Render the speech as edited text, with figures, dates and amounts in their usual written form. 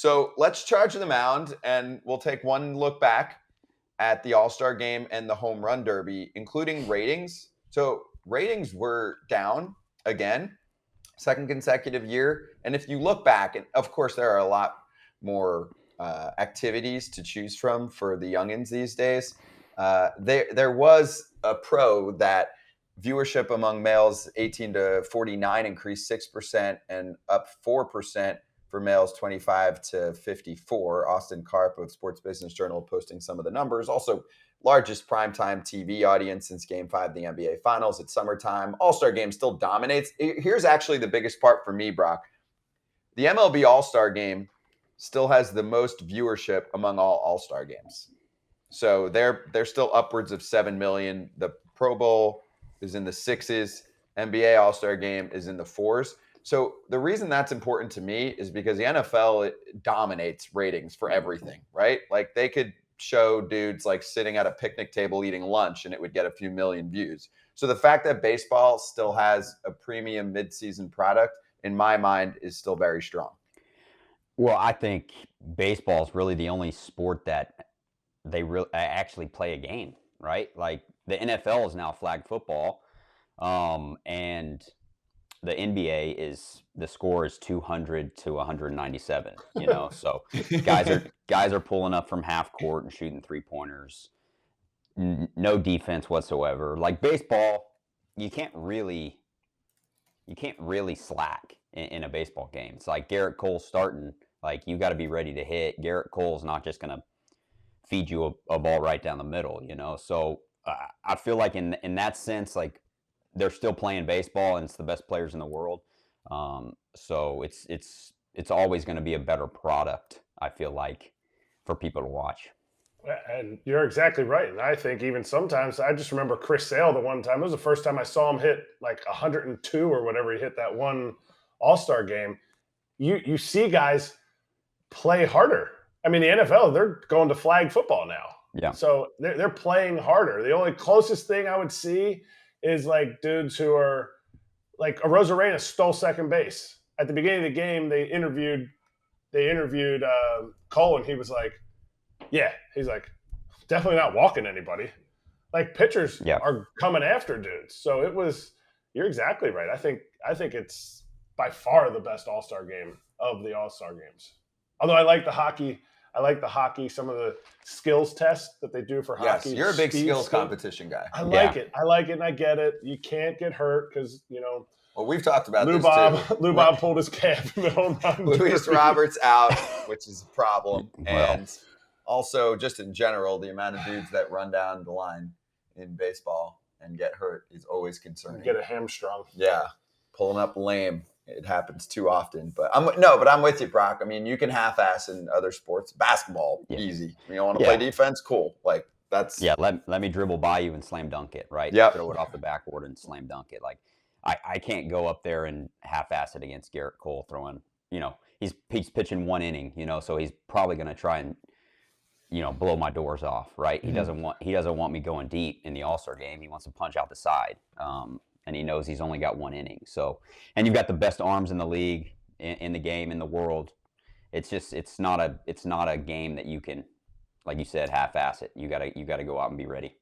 So let's charge the mound, and we'll take one look back at the All-Star game and the Home Run Derby, including ratings. So ratings were down again, second consecutive year. And if you look back, and of course there are a lot more activities to choose from for the youngins these days. There was a pro that viewership among males 18 to 49 increased 6% and up 4% for males 25 to 54. Austin Karp of Sports Business Journal posting some of the numbers. Also, largest primetime TV audience since Game 5 of the NBA Finals. It's summertime. All-Star Game still dominates. Here's actually the biggest part for me, Brock. The MLB All-Star Game still has the most viewership among all All-Star games. So they're still upwards of 7 million. The Pro Bowl is in the 6s. NBA All-Star Game is in the 4s. So the reason that's important to me is because the NFL dominates ratings for everything, right? Like they could show dudes like sitting at a picnic table eating lunch and it would get a few million views. So the fact that baseball still has a premium midseason product, in my mind, is still very strong. Well, I think baseball is really the only sport that they actually play a game, right? Like the NFL is now flag football, and the NBA is the score is 200 to 197. So guys are pulling up from half court and shooting 3-pointers. No defense whatsoever. Like baseball, you can't really slack in a baseball game. It's like Garrett Cole starting. Like you got to be ready to hit. Garrett Cole's not just gonna feed you a ball right down the middle. So I feel like in that sense, like they're still playing baseball and it's the best players in the world. So it's always going to be a better product, I feel like, for people to watch. And you're exactly right. And I think even sometimes, I just remember Chris Sale the one time. It was the first time I saw him hit like 102 or whatever he hit that one All-Star game. You see guys play harder. I mean, the NFL, they're going to flag football now. Yeah. So they're playing harder. The only closest thing I would see is like dudes who are like Arozarena stole second base. At the beginning of the game, they interviewed Cole, and he was like, yeah, he's like, definitely not walking anybody. Like pitchers are coming after dudes. So you're exactly right. I think it's by far the best All-Star game of the All-Star games. Although I like the hockey, some of the skills tests that they do for hockey. Yes, you're a big skills competition guy. I like it and I get it. You can't get hurt because, well, we've talked about this too. Lou Bob pulled his calf in the home run. Luis Roberts out, which is a problem. And also, just in general, the amount of dudes that run down the line in baseball and get hurt is always concerning. Get a hamstrung. Yeah, pulling up lame. It happens too often. But I'm with you, Brock. I mean, you can half-ass in other sports. Basketball, easy. You don't want to play defense? Cool. Like, that's... Yeah, let me dribble by you and slam dunk it, right? Yep. Throw it off the backboard and slam dunk it. Like, I can't go up there and half-ass it against Garrett Cole throwing, he's pitching one inning, so he's probably going to try and, blow my doors off, right? Mm-hmm. He doesn't want me going deep in the All-Star game. He wants to punch out the side. And he knows he's only got one inning. So, and you've got the best arms in the league, in the game, in the world. It's not a game that you can, like you said, half-ass it. You gotta go out and be ready.